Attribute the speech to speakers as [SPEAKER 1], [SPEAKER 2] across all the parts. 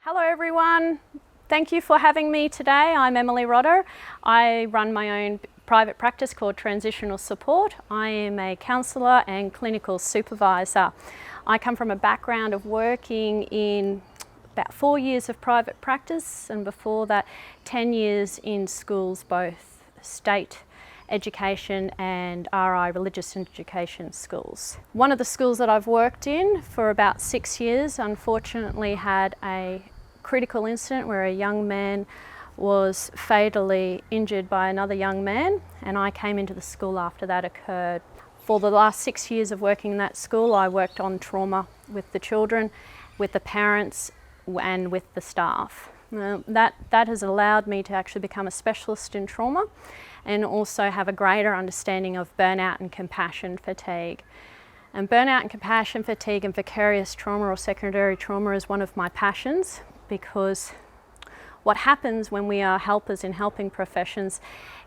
[SPEAKER 1] Hello everyone, thank you for having me today. I'm Emily ROTTA. I run my own private practice called Transitional Support. I am a counsellor and clinical supervisor. I come from a background of working in about 4 years of private practice, and before that 10 years in schools, both state education and RI, religious education schools. One of the schools that I've worked in for about 6 years unfortunately had a critical incident where a young man was fatally injured by another young man, and I came into the school after that occurred. For the last 6 years of working in that school, I worked on trauma with the children, with the parents and with the staff. That has allowed me to actually become a specialist in trauma and also have a greater understanding of burnout and compassion fatigue. And burnout and compassion fatigue and vicarious trauma or secondary trauma is one of my passions, because what happens when we are helpers in helping professions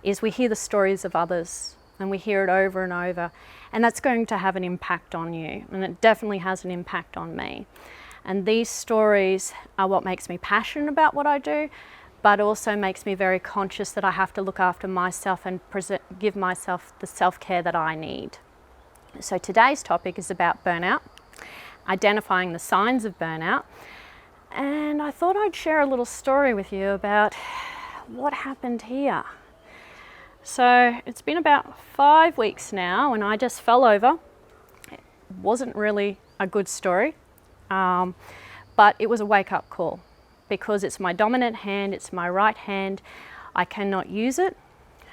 [SPEAKER 1] is we hear the stories of others and we hear it over and over, and that's going to have an impact on you, and it definitely has an impact on me. And these stories are what makes me passionate about what I do, but also makes me very conscious that I have to look after myself and give myself the self-care that I need. So today's topic is about burnout, identifying the signs of burnout, and I thought I'd share a little story with you about what happened here. So it's been about 5 weeks now and I just fell over. It wasn't really a good story, but it was a wake-up call, because it's my dominant hand, it's my right hand. I cannot use it,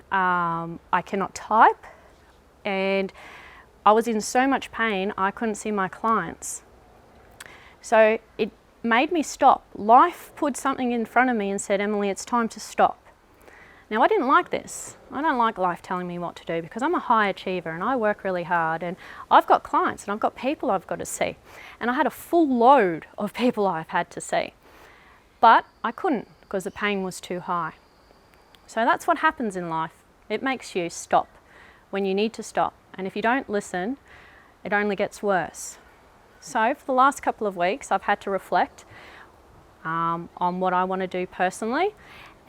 [SPEAKER 1] I cannot type, and I was in so much pain I couldn't see my clients. So it made me stop. Life put something in front of me and said, Emily, it's time to stop. Now, I didn't like this. I don't like life telling me what to do, because I'm a high achiever and I work really hard, and I've got clients and I've got people I've got to see, and I had a full load of people I've had to see, but I couldn't because the pain was too high. So that's what happens in life. It makes you stop when you need to stop, and if you don't listen, it only gets worse. So for the last couple of weeks, I've had to reflect on what I want to do personally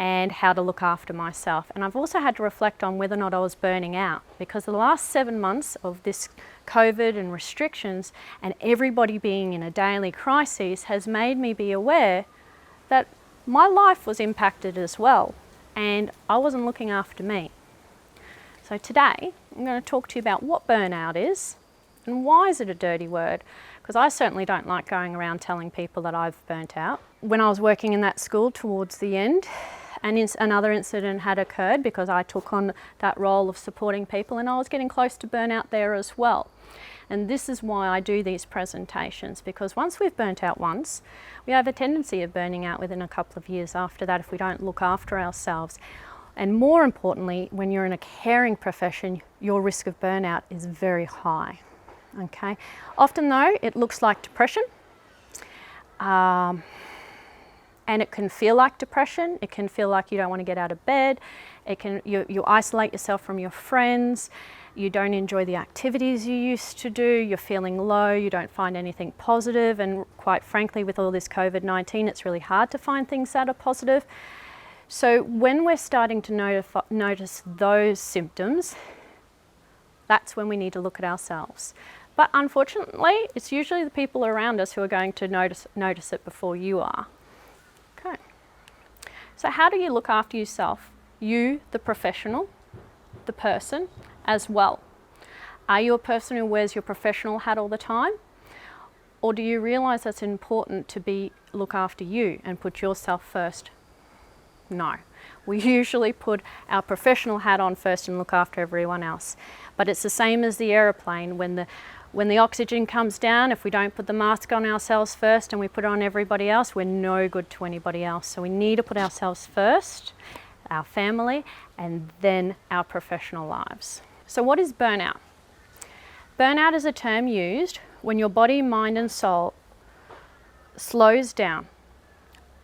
[SPEAKER 1] and how to look after myself. And I've also had to reflect on whether or not I was burning out, because the last 7 months of this COVID and restrictions and everybody being in a daily crisis has made me be aware that my life was impacted as well, and I wasn't looking after me. So today, I'm going to talk to you about what burnout is and why is it a dirty word, because I certainly don't like going around telling people that I've burnt out. When I was working in that school towards the end, another incident had occurred because I took on that role of supporting people, and I was getting close to burnout there as well. And this is why I do these presentations, because once we've burnt out once, we have a tendency of burning out within a couple of years after that if we don't look after ourselves. And more importantly, when you're in a caring profession, your risk of burnout is very high. Okay. Often though, it looks like depression, and it can feel like depression. It can feel like you don't want to get out of bed. You isolate yourself from your friends. You don't enjoy the activities you used to do. You're feeling low. You don't find anything positive. And quite frankly, with all this COVID-19, it's really hard to find things that are positive. So when we're starting to notice those symptoms, that's when we need to look at ourselves. But unfortunately, it's usually the people around us who are going to notice it before you are. Okay. So how do you look after yourself? You, the professional, the person as well. Are you a person who wears your professional hat all the time? Or do you realize that's important to look after you and put yourself first? No. We usually put our professional hat on first and look after everyone else. But it's the same as the aeroplane. When the oxygen comes down, if we don't put the mask on ourselves first and we put it on everybody else, we're no good to anybody else. So we need to put ourselves first, our family, and then our professional lives. So what is burnout? Burnout is a term used when your body, mind and soul slows down,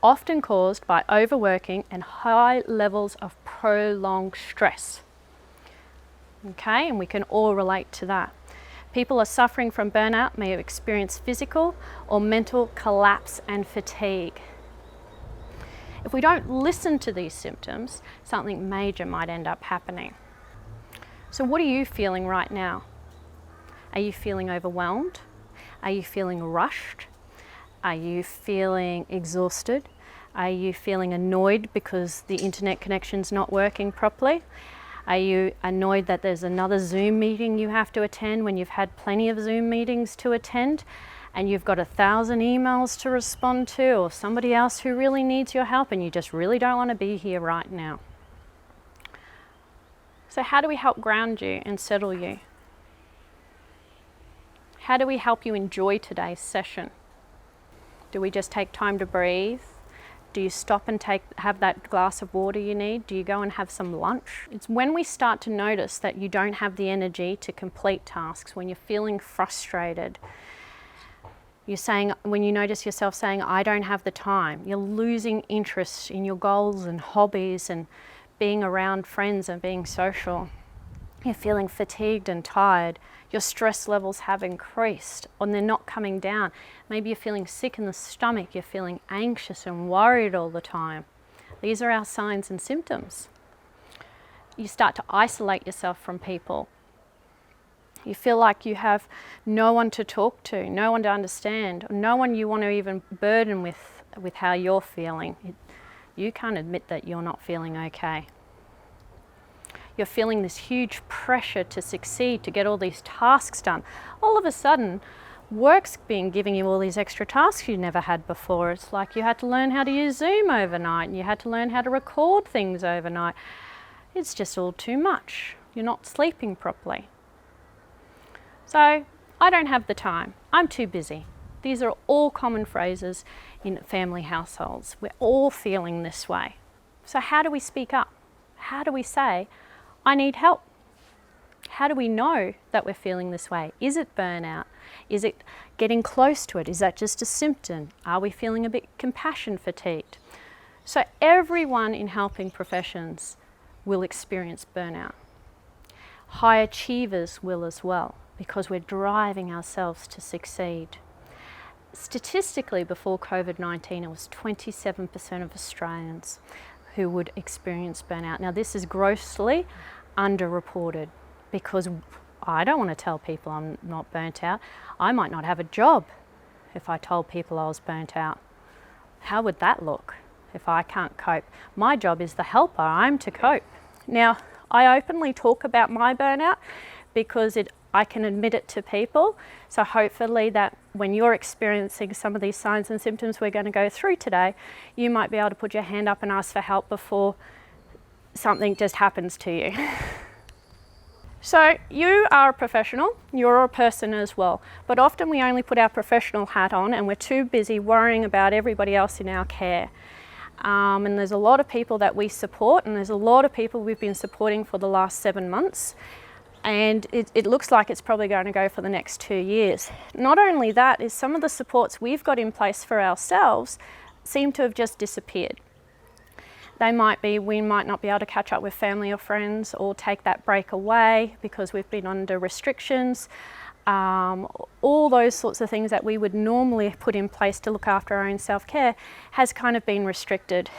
[SPEAKER 1] often caused by overworking and high levels of prolonged stress. Okay, and we can all relate to that. People are suffering from burnout may have experienced physical or mental collapse and fatigue. If we don't listen to these symptoms, something major might end up happening. So what are you feeling right now? Are you feeling overwhelmed? Are you feeling rushed? Are you feeling exhausted? Are you feeling annoyed because the internet connection's not working properly? Are you annoyed that there's another Zoom meeting you have to attend when you've had plenty of Zoom meetings to attend, and you've got 1,000 emails to respond to, or somebody else who really needs your help and you just really don't want to be here right now? So how do we help ground you and settle you? How do we help you enjoy today's session? Do we just take time to breathe? Do you stop and have that glass of water you need? Do you go and have some lunch? It's when we start to notice that you don't have the energy to complete tasks, when you're feeling frustrated, when you notice yourself saying, I don't have the time, you're losing interest in your goals and hobbies and being around friends and being social. You're feeling fatigued and tired. Your stress levels have increased and they're not coming down. Maybe you're feeling sick in the stomach. You're feeling anxious and worried all the time. These are our signs and symptoms. You start to isolate yourself from people. You feel like you have no one to talk to, no one to understand, no one you want to even burden with how you're feeling. You can't admit that you're not feeling okay. You're feeling this huge pressure to succeed, to get all these tasks done. All of a sudden, work's giving you all these extra tasks you never had before. It's like you had to learn how to use Zoom overnight, and you had to learn how to record things overnight. It's just all too much. You're not sleeping properly. So, I don't have the time. I'm too busy. These are all common phrases in family households. We're all feeling this way. So how do we speak up? How do we say, I need help? How do we know that we're feeling this way? Is it burnout? Is it getting close to it? Is that just a symptom? Are we feeling a bit compassion fatigued? So everyone in helping professions will experience burnout. High achievers will as well, because we're driving ourselves to succeed. Statistically, before COVID-19, it was 27% of Australians who would experience burnout. Now, this is grossly underreported, because I don't want to tell people I'm not burnt out. I might not have a job if I told people I was burnt out. How would that look if I can't cope? My job is the helper. I'm to cope. Now, I openly talk about my burnout because I can admit it to people. So hopefully that when you're experiencing some of these signs and symptoms we're going to go through today, you might be able to put your hand up and ask for help before something just happens to you. So you are a professional, you're a person as well, but often we only put our professional hat on and we're too busy worrying about everybody else in our care. And there's a lot of people that we support, and there's a lot of people we've been supporting for the last 7 months. And it looks like it's probably going to go for the next 2 years. Not only that, is some of the supports we've got in place for ourselves seem to have just disappeared. We might not be able to catch up with family or friends or take that break away because we've been under restrictions. All those sorts of things that we would normally put in place to look after our own self-care has kind of been restricted.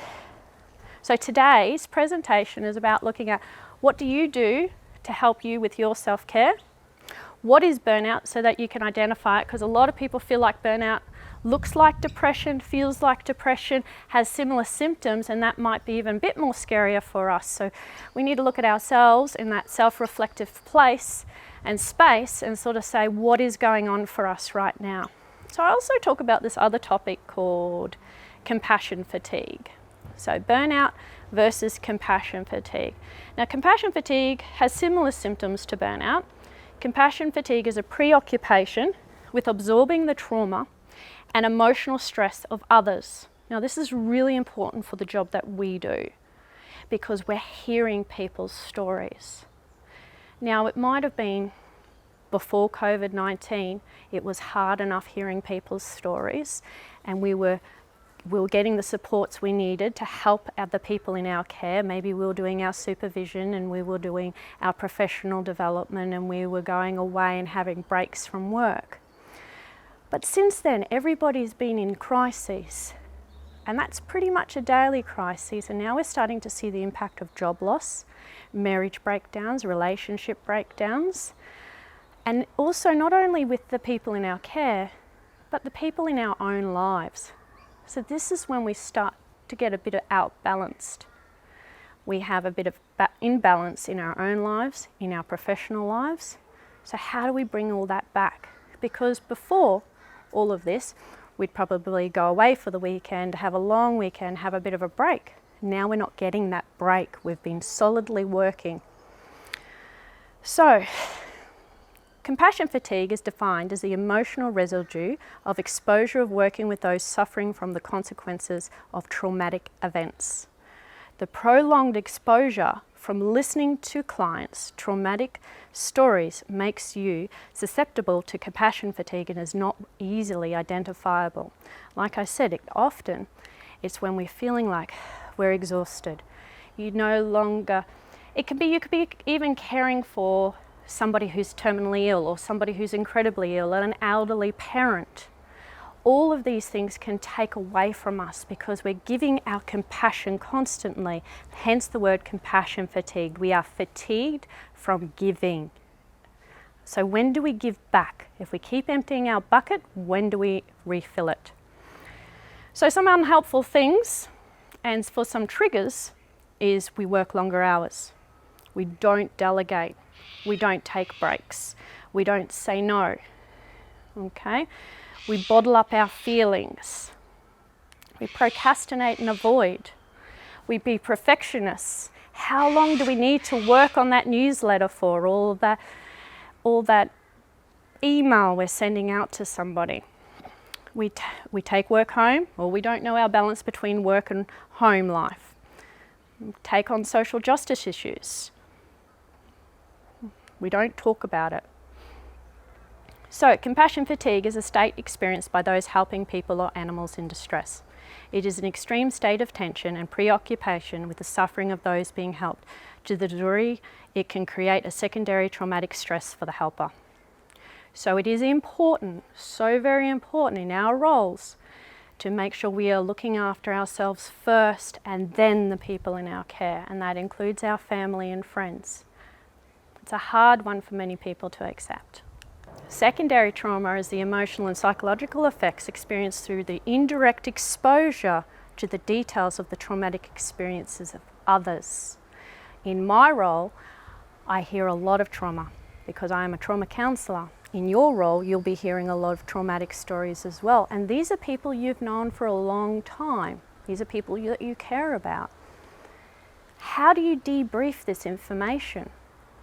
[SPEAKER 1] So today's presentation is about looking at what do you do to help you with your self-care? What is burnout, so that you can identify it, because a lot of people feel like burnout looks like depression, feels like depression, has similar symptoms, and that might be even a bit more scarier for us. So we need to look at ourselves in that self-reflective place and space and sort of say, what is going on for us right now? So I also talk about this other topic called compassion fatigue. So burnout versus compassion fatigue. Now, compassion fatigue has similar symptoms to burnout. Compassion fatigue is a preoccupation with absorbing the trauma and emotional stress of others. Now, this is really important for the job that we do, because we're hearing people's stories. Now, it might have been before COVID-19, it was hard enough hearing people's stories, and we were getting the supports we needed to help other people in our care. Maybe we were doing our supervision and we were doing our professional development and we were going away and having breaks from work. But since then, everybody's been in crises. And that's pretty much a daily crisis. And now we're starting to see the impact of job loss, marriage breakdowns, relationship breakdowns, and also not only with the people in our care, but the people in our own lives. So this is when we start to get a bit of outbalanced. We have a bit of imbalance in our own lives, in our professional lives. So how do we bring all that back? Because before all of this, we'd probably go away for the weekend, have a long weekend, have a bit of a break. Now we're not getting that break. We've been solidly working. So, compassion fatigue is defined as the emotional residue of exposure of working with those suffering from the consequences of traumatic events. The prolonged exposure from listening to clients' traumatic stories makes you susceptible to compassion fatigue and is not easily identifiable. Like I said, it's when we're feeling like we're exhausted. You could be even caring for somebody who's terminally ill or somebody who's incredibly ill, and an elderly parent. All of these things can take away from us because we're giving our compassion constantly, hence the word compassion fatigue. We are fatigued from giving. So when do we give back? If we keep emptying our bucket, when do we refill it? So some unhelpful things, and for some triggers, is we work longer hours. We don't delegate. We don't take breaks. We don't say no. Okay? We bottle up our feelings. We procrastinate and avoid. We be perfectionists. How long do we need to work on that newsletter for? All that email we're sending out to somebody. We take work home, or we don't know our balance between work and home life. We take on social justice issues. We don't talk about it. So, compassion fatigue is a state experienced by those helping people or animals in distress. It is an extreme state of tension and preoccupation with the suffering of those being helped, to the degree it can create a secondary traumatic stress for the helper. So it is important, so very important in our roles, to make sure we are looking after ourselves first and then the people in our care, and that includes our family and friends. It's a hard one for many people to accept. Secondary trauma is the emotional and psychological effects experienced through the indirect exposure to the details of the traumatic experiences of others. In my role, I hear a lot of trauma because I am a trauma counsellor. In your role, you'll be hearing a lot of traumatic stories as well. And these are people you've known for a long time. These are people that you care about. How do you debrief this information?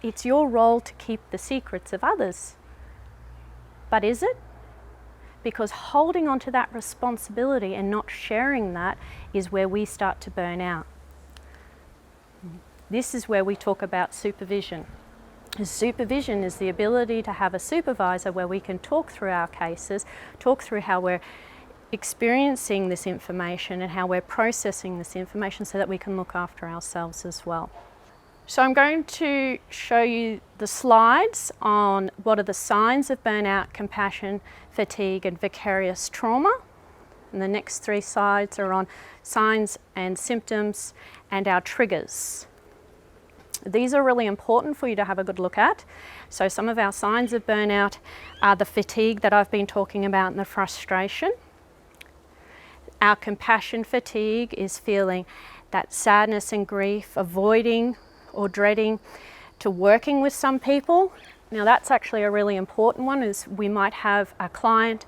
[SPEAKER 1] It's your role to keep the secrets of others. But is it? Because holding on to that responsibility and not sharing that is where we start to burn out. This is where we talk about supervision. Supervision is the ability to have a supervisor where we can talk through our cases, talk through how we're experiencing this information and how we're processing this information so that we can look after ourselves as well. So I'm going to show you the slides on what are the signs of burnout, compassion, fatigue and vicarious trauma. And the next 3 slides are on signs and symptoms and our triggers. These are really important for you to have a good look at. So some of our signs of burnout are the fatigue that I've been talking about and the frustration. Our compassion fatigue is feeling that sadness and grief, avoiding or dreading to working with some people. Now that's actually a really important one, is we might have a client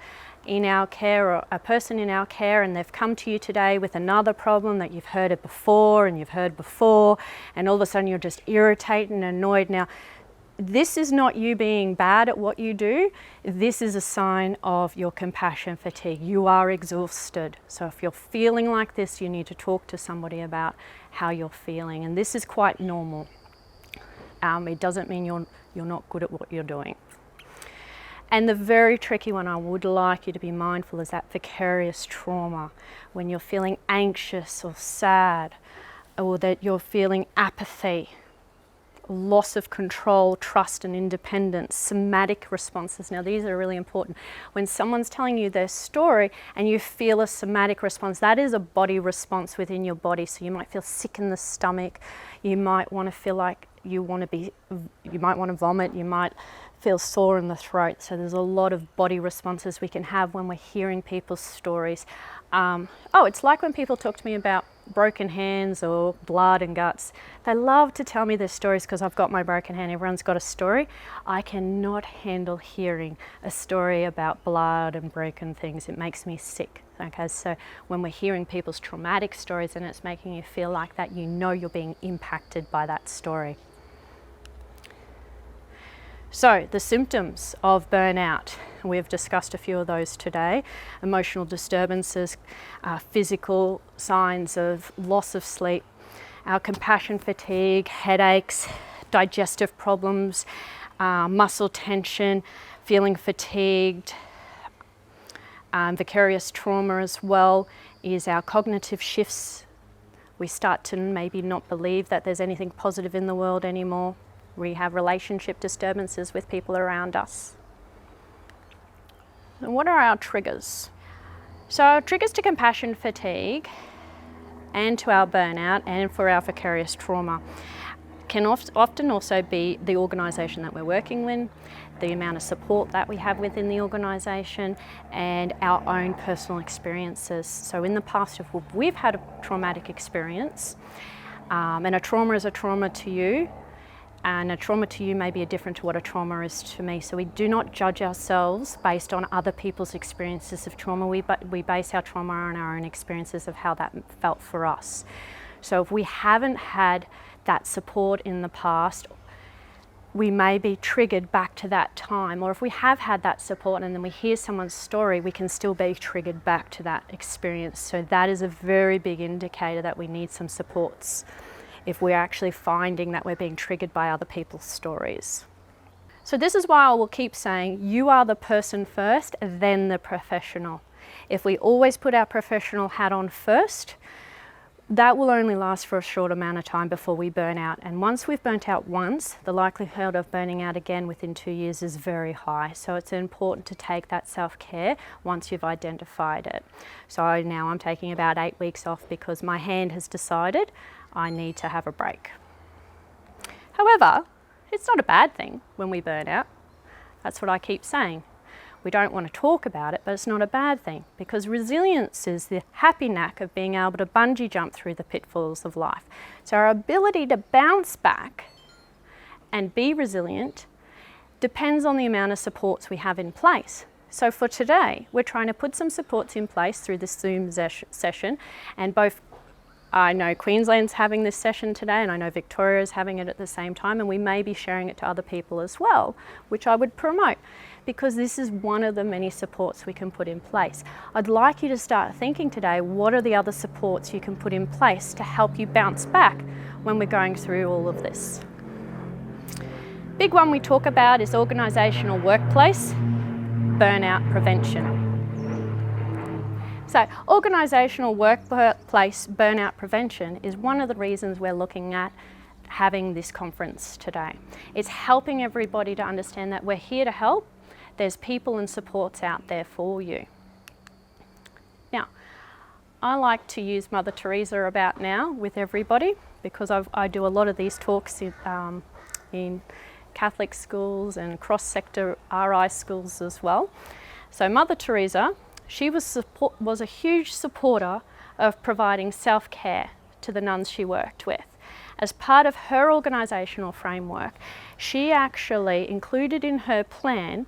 [SPEAKER 1] in our care or a person in our care and they've come to you today with another problem that you've heard it before and you've heard before, and all of a sudden you're just irritated and annoyed. Now this is not you being bad at what you do. This is a sign of your compassion fatigue. You are exhausted. So if you're feeling like this, you need to talk to somebody about how you're feeling, and this is quite normal. It doesn't mean you're not good at what you're doing. And the very tricky one I would like you to be mindful is that vicarious trauma, when you're feeling anxious or sad, or that you're feeling apathy, loss of control, trust and independence, somatic responses. Now these are really important. When someone's telling you their story and you feel a somatic response, that is a body response within your body. So you might feel sick in the stomach, you might want to feel like you might want to vomit, you might feel sore in the throat. So there's a lot of body responses we can have when we're hearing people's stories. It's like when people talk to me about broken hands or blood and guts. They love to tell me their stories because I've got my broken hand. Everyone's got a story. I cannot handle hearing a story about blood and broken things. It makes me sick. Okay, so when we're hearing people's traumatic stories and it's making you feel like that, you know you're being impacted by that story. So the symptoms of burnout, we've discussed a few of those today. Emotional disturbances, physical signs of loss of sleep, our compassion fatigue, headaches, digestive problems, muscle tension, feeling fatigued. Vicarious trauma as well is our cognitive shifts. We start to maybe not believe that there's anything positive in the world anymore. We have relationship disturbances with people around us. And what are our triggers? So our triggers to compassion fatigue and to our burnout and for our vicarious trauma can often also be the organisation that we're working with, the amount of support that we have within the organisation and our own personal experiences. So in the past, if we've had a traumatic experience, and a trauma is a trauma to you, and a trauma to you may be different to what a trauma is to me. So we do not judge ourselves based on other people's experiences of trauma. We base our trauma on our own experiences of how that felt for us. So if we haven't had that support in the past, we may be triggered back to that time. Or if we have had that support and then we hear someone's story, we can still be triggered back to that experience. So that is a very big indicator that we need some supports if we're actually finding that we're being triggered by other people's stories. So this is why I will keep saying, you are the person first, then the professional. If we always put our professional hat on first, that will only last for a short amount of time before we burn out. And once we've burnt out once, the likelihood of burning out again within 2 years is very high. So it's important to take that self-care once you've identified it. So now I'm taking about 8 weeks off because my hand has decided I need to have a break. However, it's not a bad thing when we burn out. That's what I keep saying. We don't want to talk about it, but it's not a bad thing because resilience is the happy knack of being able to bungee jump through the pitfalls of life. So our ability to bounce back and be resilient depends on the amount of supports we have in place. So for today, we're trying to put some supports in place through this Zoom session, and I know Queensland's having this session today and I know Victoria's having it at the same time, and we may be sharing it to other people as well, which I would promote because this is one of the many supports we can put in place. I'd like you to start thinking today, what are the other supports you can put in place to help you bounce back when we're going through all of this? Big one we talk about is organisational workplace burnout prevention. So organisational workplace burnout prevention is one of the reasons we're looking at having this conference today. It's helping everybody to understand that we're here to help. There's people and supports out there for you. Now, I like to use Mother Teresa about now with everybody because I do a lot of these talks in Catholic schools and cross-sector RI schools as well. So Mother Teresa, she was a huge supporter of providing self-care to the nuns she worked with. As part of her organisational framework, she actually included in her plan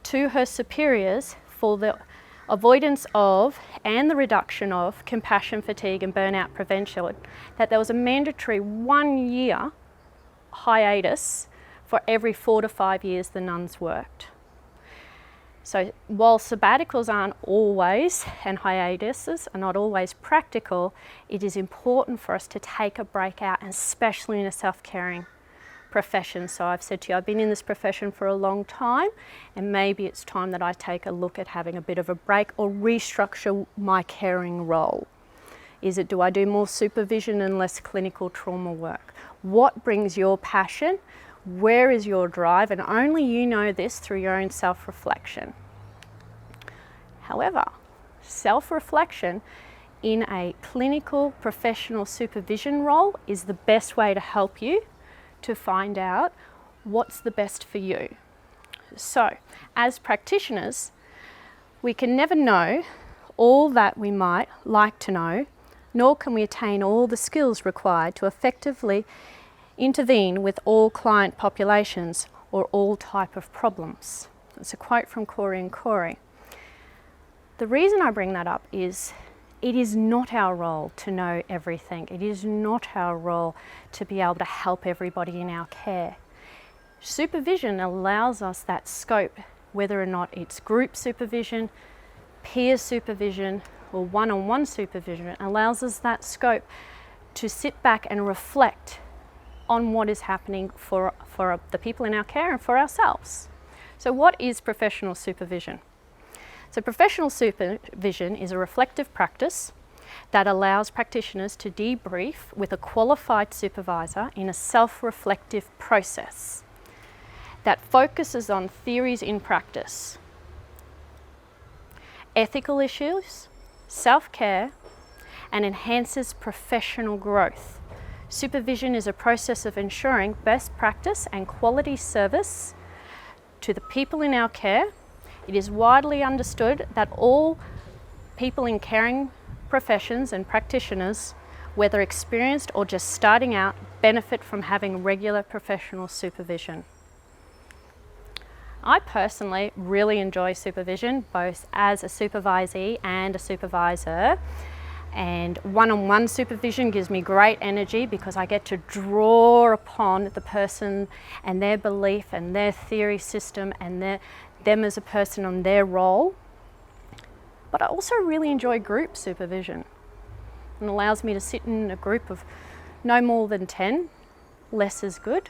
[SPEAKER 1] to her superiors for the avoidance of and the reduction of compassion fatigue and burnout prevention, that there was a mandatory 1 year hiatus for every 4 to 5 years the nuns worked. So while sabbaticals aren't always, and hiatuses are not always practical, it is important for us to take a break out, and especially in a self-caring profession. So I've said to you, I've been in this profession for a long time, and maybe it's time that I take a look at having a bit of a break or restructure my caring role. Do I do more supervision and less clinical trauma work? What brings your passion? Where is your drive? And only you know this through your own self-reflection. However, self-reflection in a clinical professional supervision role is the best way to help you to find out what's the best for you. So, as practitioners, we can never know all that we might like to know, nor can we attain all the skills required to effectively intervene with all client populations or all type of problems. It's a quote from Corey and Corey. The reason I bring that up is it is not our role to know everything. It is not our role to be able to help everybody in our care. Supervision allows us that scope, whether or not it's group supervision, peer supervision, or one-on-one supervision. It allows us that scope to sit back and reflect on what is happening for the people in our care and for ourselves. So what is professional supervision? So professional supervision is a reflective practice that allows practitioners to debrief with a qualified supervisor in a self-reflective process that focuses on theories in practice, ethical issues, self-care, and enhances professional growth. Supervision is a process of ensuring best practice and quality service to the people in our care. It is widely understood that all people in caring professions and practitioners, whether experienced or just starting out, benefit from having regular professional supervision. I personally really enjoy supervision, both as a supervisee and a supervisor. And one-on-one supervision gives me great energy because I get to draw upon the person and their belief and their theory system and them as a person on their role. But I also really enjoy group supervision. It allows me to sit in a group of no more than 10, less is good.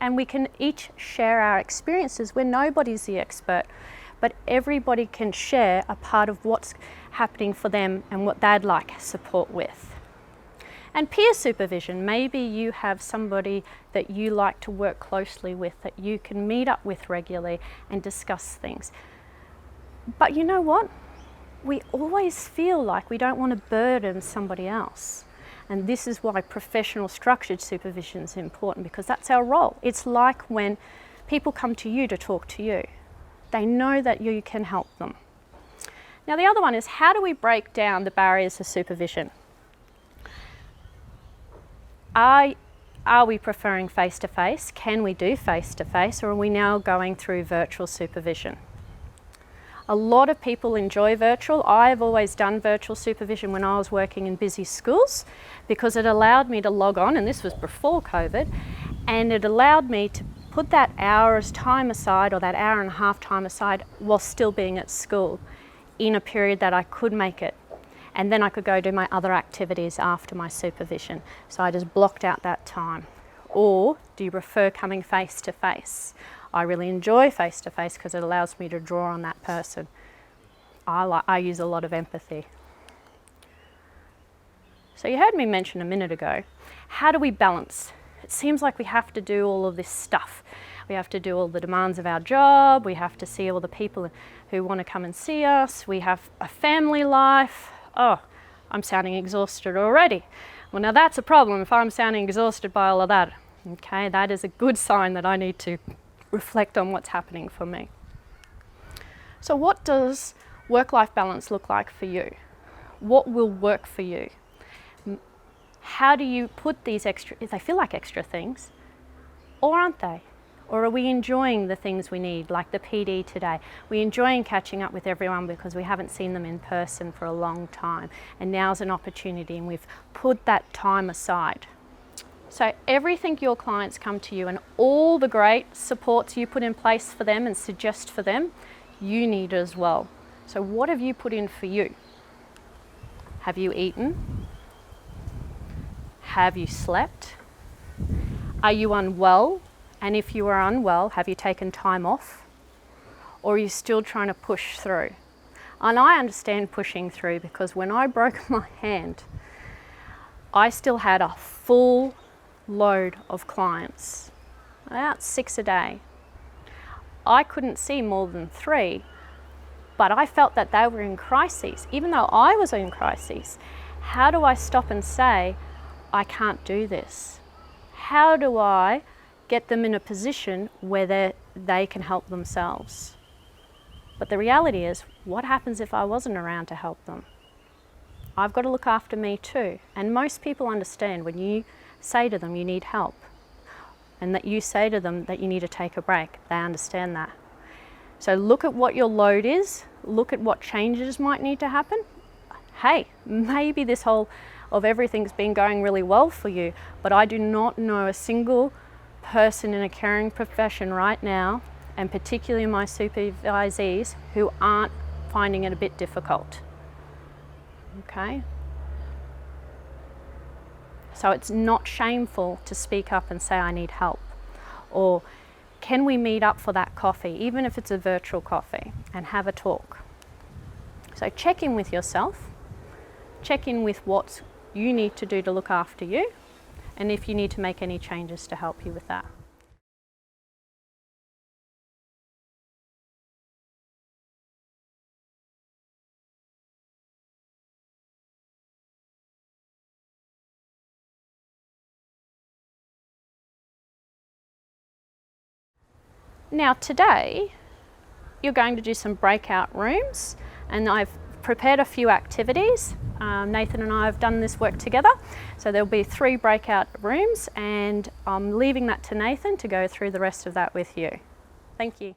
[SPEAKER 1] And we can each share our experiences where nobody's the expert, but everybody can share a part of what's happening for them and what they'd like support with. And peer supervision, maybe you have somebody that you like to work closely with, that you can meet up with regularly and discuss things. But you know what? We always feel like we don't want to burden somebody else. And this is why professional structured supervision is important, because that's our role. It's like when people come to you to talk to you. They know that you can help them. Now the other one is, how do we break down the barriers of supervision? Are we preferring face-to-face? Can we do face-to-face, or are we now going through virtual supervision? A lot of people enjoy virtual. I've always done virtual supervision when I was working in busy schools because it allowed me to log on, and this was before COVID, and it allowed me to put that hour's time aside, or that hour and a half time aside, while still being at school in a period that I could make it. And then I could go do my other activities after my supervision. So I just blocked out that time. Or do you prefer coming face to face? I really enjoy face to face because it allows me to draw on that person. I use a lot of empathy. So you heard me mention a minute ago, how do we balance? It seems like we have to do all of this stuff. We have to do all the demands of our job. We have to see all the people who want to come and see us. We have a family life. Oh, I'm sounding exhausted already. Well, now that's a problem if I'm sounding exhausted by all of that. Okay, that is a good sign that I need to reflect on what's happening for me. So what does work-life balance look like for you? What will work for you? How do you put these extra, if they feel like extra things, or aren't they? Or are we enjoying the things we need, like the PD today? We're enjoying catching up with everyone because we haven't seen them in person for a long time. And now's an opportunity, and we've put that time aside. So everything your clients come to you and all the great supports you put in place for them and suggest for them, you need as well. So what have you put in for you? Have you eaten? Have you slept? Are you unwell? And if you are unwell, have you taken time off? Or are you still trying to push through? And I understand pushing through because when I broke my hand, I still had a full load of clients, about 6 a day. I couldn't see more than 3, but I felt that they were in crises, even though I was in crises. How do I stop and say, I can't do this? How do I get them in a position where they can help themselves? But the reality is, what happens if I wasn't around to help them? I've got to look after me too. And most people understand when you say to them you need help, and that you say to them that you need to take a break. They understand that. So look at what your load is, look at what changes might need to happen. Hey, maybe this whole of everything's been going really well for you, but I do not know a single person in a caring profession right now, and particularly my supervisees, who aren't finding it a bit difficult. Okay? So it's not shameful to speak up and say, I need help. Or can we meet up for that coffee, even if it's a virtual coffee, and have a talk? So check in with yourself, check in with what you need to do to look after you, and if you need to make any changes to help you with that. Now today, you're going to do some breakout rooms, and I've prepared a few activities. Nathan and I have done this work together. So there'll be 3 breakout rooms, and I'm leaving that to Nathan to go through the rest of that with you. Thank you.